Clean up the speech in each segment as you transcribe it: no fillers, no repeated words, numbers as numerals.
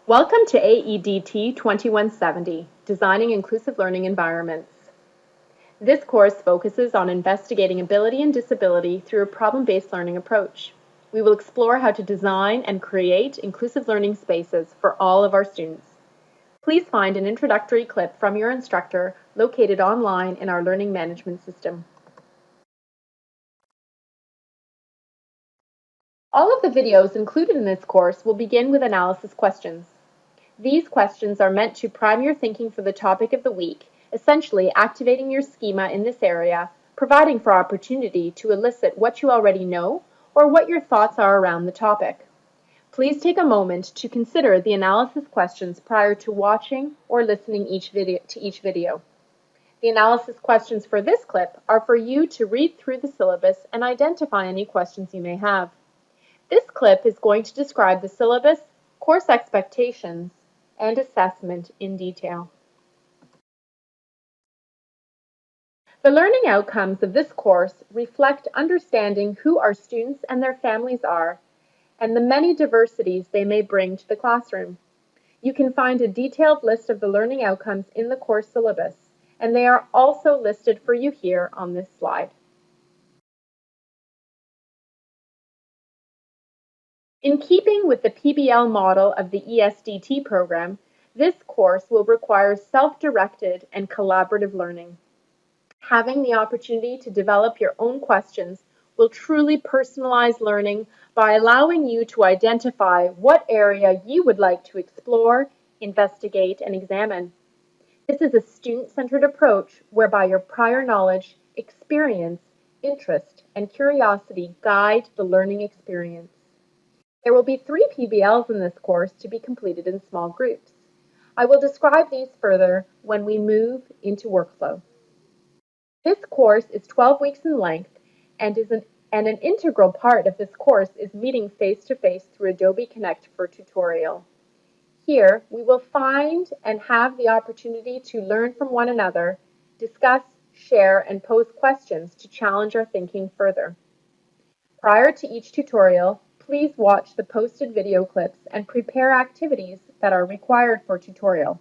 Welcome to AEDT2170, Designing Inclusive Learning Environments. This course focuses on investigating ability and disability through a problem-based learning approach. We will explore how to design and create inclusive learning spaces for all of our students. Please find an introductory clip from your instructor located online in our learning management system. All of the videos included in this course will begin with analysis questions. These questions are meant to prime your thinking for the topic of the week, essentially activating your schema in this area, providing for opportunity to elicit what you already know or what your thoughts are around the topic. Please take a moment to consider the analysis questions prior to watching or listening to each video. The analysis questions for this clip are for you to read through the syllabus and identify any questions you may have. This clip is going to describe the syllabus, course expectations, and assessment in detail. The learning outcomes of this course reflect understanding who our students and their families are and the many diversities they may bring to the classroom. You can find a detailed list of the learning outcomes in the course syllabus, and they are also listed for you here on this slide. In keeping with the PBL model of the ESDT program, this course will require self-directed and collaborative learning. Having the opportunity to develop your own questions will truly personalize learning by allowing you to identify what area you would like to explore, investigate, and examine. This is a student-centered approach whereby your prior knowledge, experience, interest, and curiosity guide the learning experience. There will be 3 PBLs in this course to be completed in small groups. I will describe these further when we move into workflow. This course is 12 weeks in length and an integral part of this course is meeting face-to-face through Adobe Connect for tutorial. Here, we will find and have the opportunity to learn from one another, discuss, share, and pose questions to challenge our thinking further. Prior to each tutorial, please watch the posted video clips and prepare activities that are required for tutorial.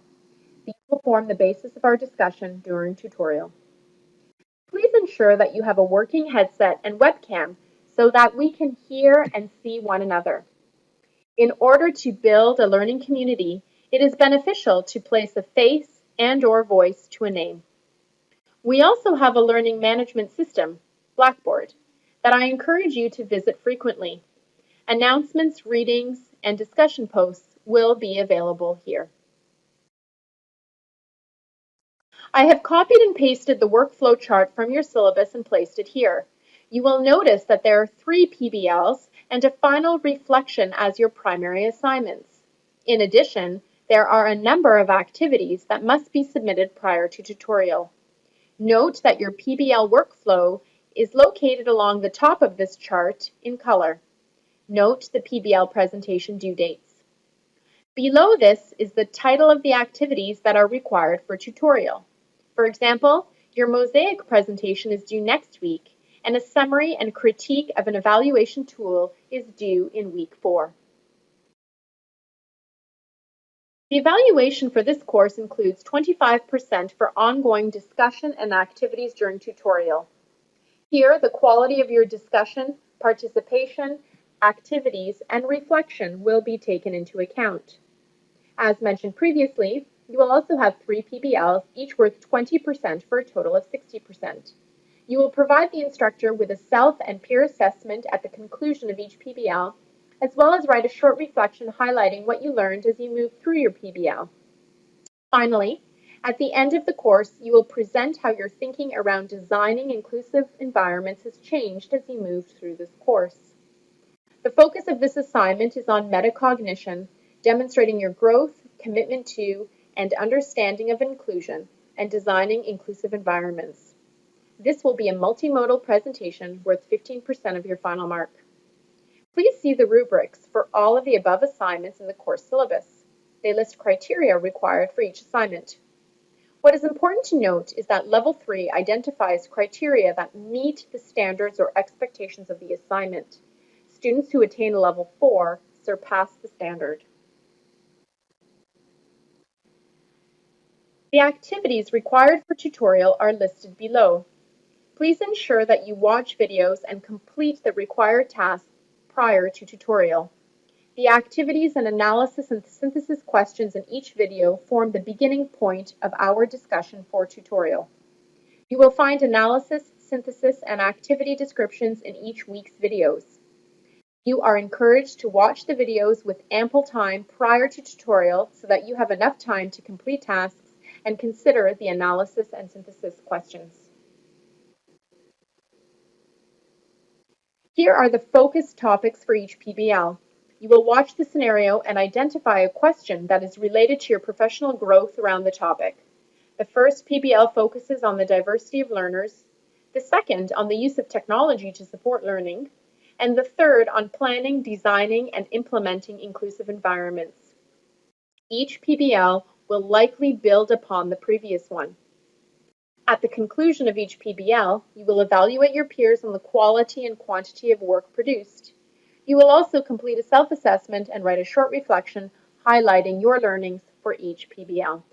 These will form the basis of our discussion during tutorial. Please ensure that you have a working headset and webcam so that we can hear and see one another. In order to build a learning community, it is beneficial to place a face and/or voice to a name. We also have a learning management system, Blackboard, that I encourage you to visit frequently. Announcements, readings, and discussion posts will be available here. I have copied and pasted the workflow chart from your syllabus and placed it here. You will notice that there are 3 PBLs and a final reflection as your primary assignments. In addition, there are a number of activities that must be submitted prior to tutorial. Note that your PBL workflow is located along the top of this chart in color. Note the PBL presentation due dates. Below this is the title of the activities that are required for tutorial. For example, your mosaic presentation is due next week, and a summary and critique of an evaluation tool is due in week 4. The evaluation for this course includes 25% for ongoing discussion and activities during tutorial. Here, the quality of your discussion, participation, activities, and reflection will be taken into account. As mentioned previously, you will also have 3 PBLs, each worth 20% for a total of 60%. You will provide the instructor with a self and peer assessment at the conclusion of each PBL, as well as write a short reflection highlighting what you learned as you move through your PBL. Finally, at the end of the course, you will present how your thinking around designing inclusive environments has changed as you move through this course. The focus of this assignment is on metacognition, demonstrating your growth, commitment to, and understanding of inclusion, and designing inclusive environments. This will be a multimodal presentation worth 15% of your final mark. Please see the rubrics for all of the above assignments in the course syllabus. They list criteria required for each assignment. What is important to note is that Level 3 identifies criteria that meet the standards or expectations of the assignment. Students who attain Level 4 surpass the standard. The activities required for tutorial are listed below. Please ensure that you watch videos and complete the required tasks prior to tutorial. The activities and analysis and synthesis questions in each video form the beginning point of our discussion for tutorial. You will find analysis, synthesis, and activity descriptions in each week's videos. You are encouraged to watch the videos with ample time prior to tutorial so that you have enough time to complete tasks and consider the analysis and synthesis questions. Here are the focus topics for each PBL. You will watch the scenario and identify a question that is related to your professional growth around the topic. The first PBL focuses on the diversity of learners, the second on the use of technology to support learning, and the third on planning, designing, and implementing inclusive environments. Each PBL will likely build upon the previous one. At the conclusion of each PBL, you will evaluate your peers on the quality and quantity of work produced. You will also complete a self-assessment and write a short reflection highlighting your learnings for each PBL.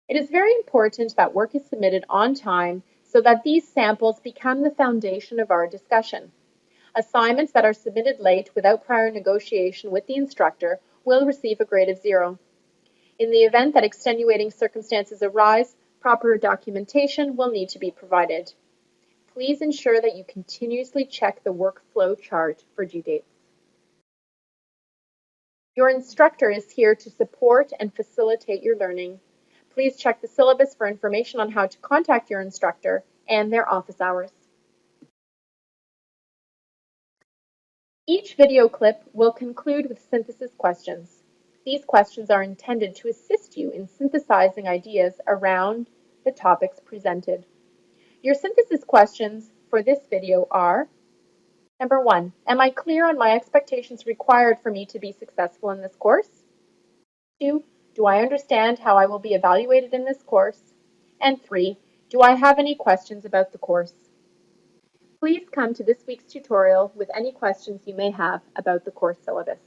It is very important that work is submitted on time so that these samples become the foundation of our discussion. Assignments that are submitted late without prior negotiation with the instructor will receive a grade of 0. In the event that extenuating circumstances arise, proper documentation will need to be provided. Please ensure that you continuously check the workflow chart for due dates. Your instructor is here to support and facilitate your learning. Please check the syllabus for information on how to contact your instructor and their office hours. Each video clip will conclude with synthesis questions. These questions are intended to assist you in synthesizing ideas around the topics presented. Your synthesis questions for this video are: number 1, am I clear on my expectations required for me to be successful in this course? 2, do I understand how I will be evaluated in this course? And 3, do I have any questions about the course? Please come to this week's tutorial with any questions you may have about the course syllabus.